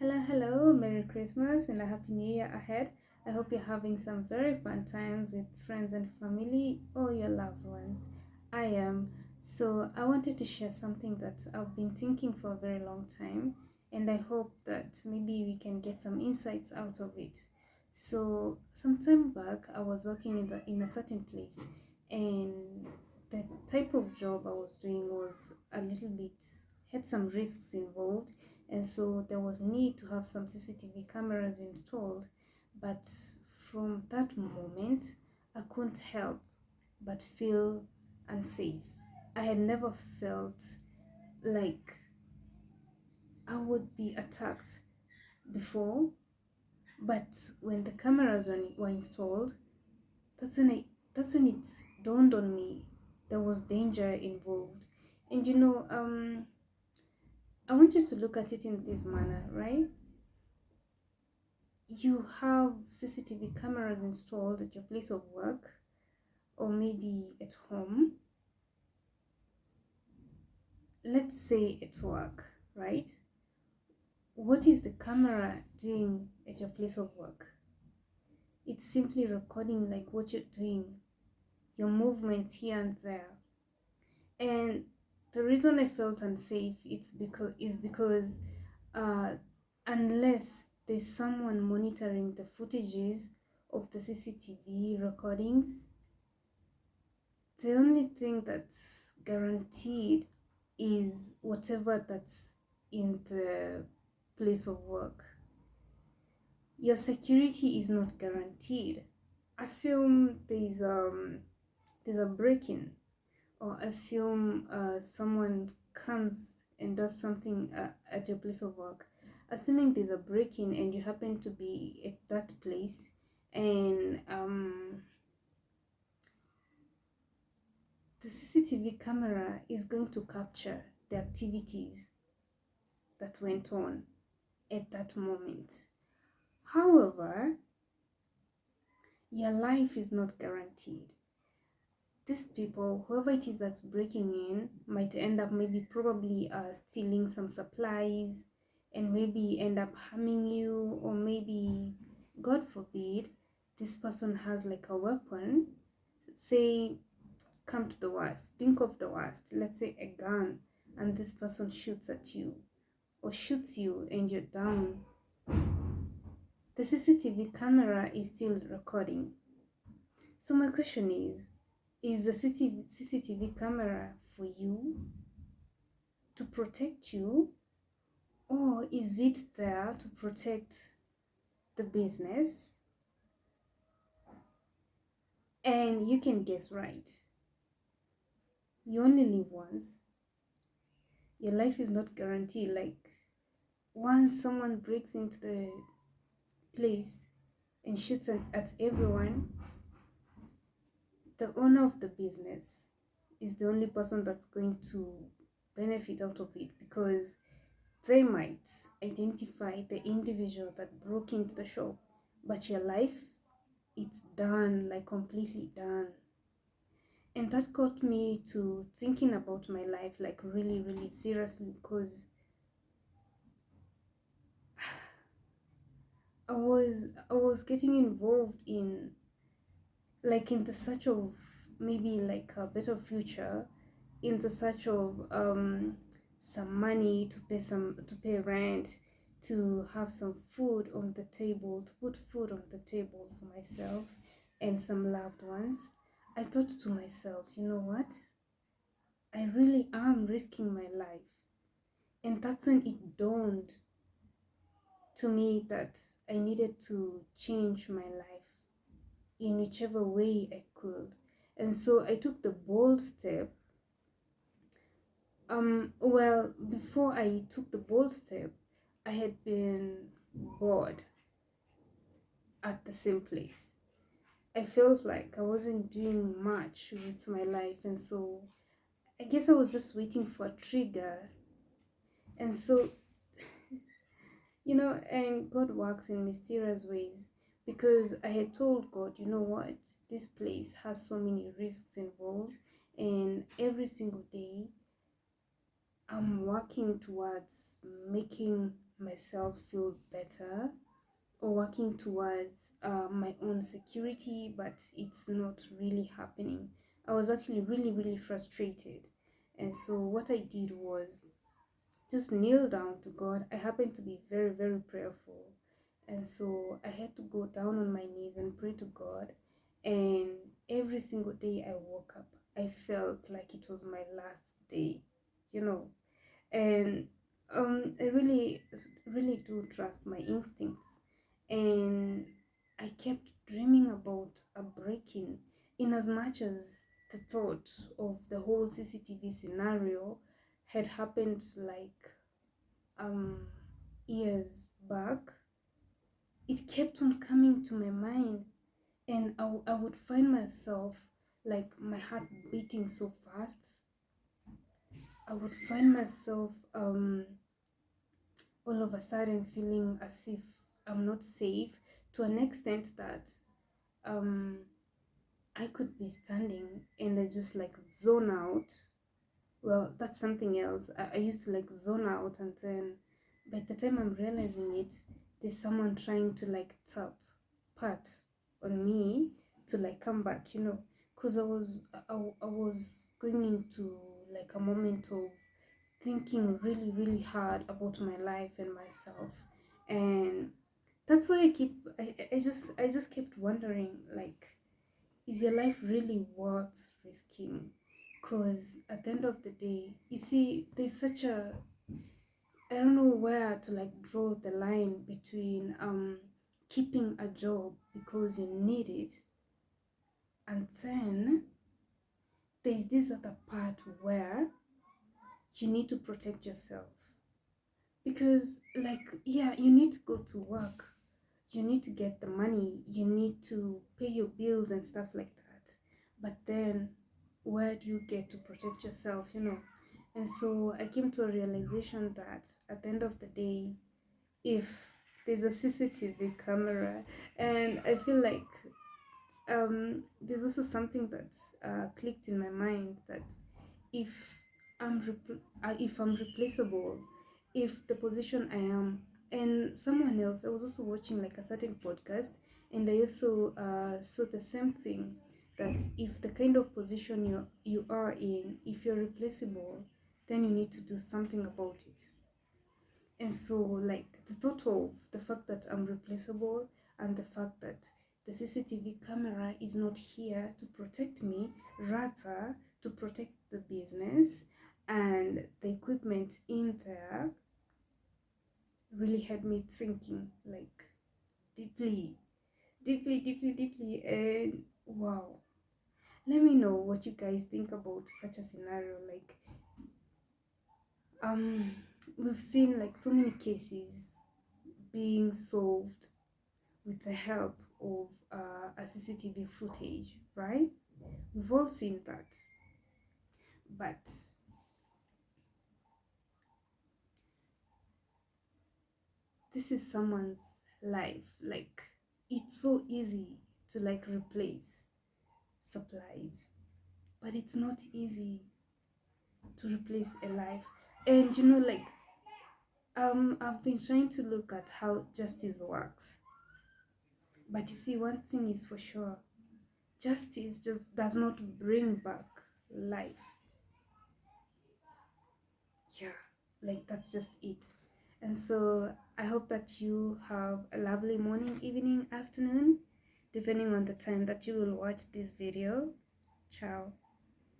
Hello, Merry Christmas and a Happy New Year ahead. I hope you're having some very fun times with friends and family or your loved ones. I am. So, I wanted to share something that I've been thinking for a very long time, and I hope that maybe we can get some insights out of it. So, some time back, I was working in a certain place, and the type of job I was doing was a little bit had some risks involved, and so there was need to have some CCTV cameras installed. But from that moment, I couldn't help but feel unsafe. I had never felt like I would be attacked before, but when the were installed, that's when it dawned on me there was danger involved. And I want you to look at it in this manner, right? You have CCTV cameras installed at your place of work or maybe at home. Let's say at work, right? What is the camera doing at your place of work? It's simply recording like what you're doing, your movements here and there. And the reason I felt unsafe is because uh, unless there's someone monitoring the footages of the CCTV recordings, the only thing that's guaranteed is whatever that's in the place of work. Your security is not guaranteed. Assume there's a break-in, or assume someone comes and does something at your place of work. Assuming there's a break-in and you happen to be at that place, and the CCTV camera is going to capture the activities that went on at that moment. However, your life is not guaranteed. These people, whoever it is that's breaking in, might end up maybe probably stealing some supplies and maybe end up harming you, or maybe, God forbid, this person has like a weapon. Say, come to the worst, think of the worst, let's say a gun, and this person shoots at you or shoots you and you're down. The CCTV camera is still recording. So my question is the CCTV camera for you to protect you, or is it there to protect the business? And you can guess right. You only live once. Your life is not guaranteed. Like, once someone breaks into the place and shoots at everyone, the owner of the business is the only person that's going to benefit out of it, because they might identify the individual that broke into the shop, but your life, it's done, like completely done. And that got me to thinking about my life, like really, really seriously, because I was getting involved in the search of maybe like a better future, in the search of some money to pay rent, to have some food on the table, to put food on the table for myself and some loved ones. I thought to myself, you know what, I really am risking my life. And that's when it dawned to me that I needed to change my life in whichever way I could. And so I took the bold step. Well, before I took the bold step, I had been bored at the same place. I felt like I wasn't doing much with my life, and so I guess I was just waiting for a trigger. And so, and God works in mysterious ways, because I had told God, you know what, this place has so many risks involved, and every single day I'm working towards making myself feel better or working towards my own security, but it's not really happening. I was actually really, really frustrated. And so what I did was just kneel down to God. I happened to be very, very prayerful. And so I had to go down on my knees and pray to God. And every single day I woke up, I felt like it was my last day, you know. And I really, really do trust my instincts. And I kept dreaming about a break-in, in as much as the thought of the whole CCTV scenario had happened like um years back. It kept on coming to my mind, and I would find myself like my heart beating so fast. I would find myself all of a sudden feeling as if I'm not safe, to an extent that um I could be standing and I just like zone out. Well, that's something else. I used to like zone out, and then by the time I'm realizing it, there's someone trying to like tap pat on me to like come back, because I was going into like a moment of thinking really, really hard about my life and myself. And that's why I just kept wondering, like, is your life really worth risking? Because at the end of the day, you see, there's such a, I don't know where to like draw the line between keeping a job because you need it, and then there's this other part where you need to protect yourself. Because, like, yeah, you need to go to work, you need to get the money, you need to pay your bills and stuff like that. But then, where do you get to protect yourself? And so I came to a realization that at the end of the day, if there's a CCTV camera, and I feel like there's also something that clicked in my mind, that if if I'm replaceable, if the position I am, and someone else, I was also watching like a certain podcast, and I also saw the same thing, that if the kind of position you are in, if you're replaceable, then you need to do something about it. And so, like, the thought of the fact that I'm replaceable, and the fact that the CCTV camera is not here to protect me, rather to protect the business and the equipment in there, really had me thinking, like, deeply, deeply, deeply, deeply. And wow, let me know what you guys think about such a scenario. Like, um, we've seen like so many cases being solved with the help of a CCTV footage, right? We've all seen that. But this is someone's life. Like, it's so easy to like replace supplies, but it's not easy to replace a life. And like, I've been trying to look at how justice works. But you see, one thing is for sure, justice just does not bring back life. Yeah, like, that's just it. And so I hope that you have a lovely morning, evening, afternoon, depending on the time that you will watch this video. Ciao.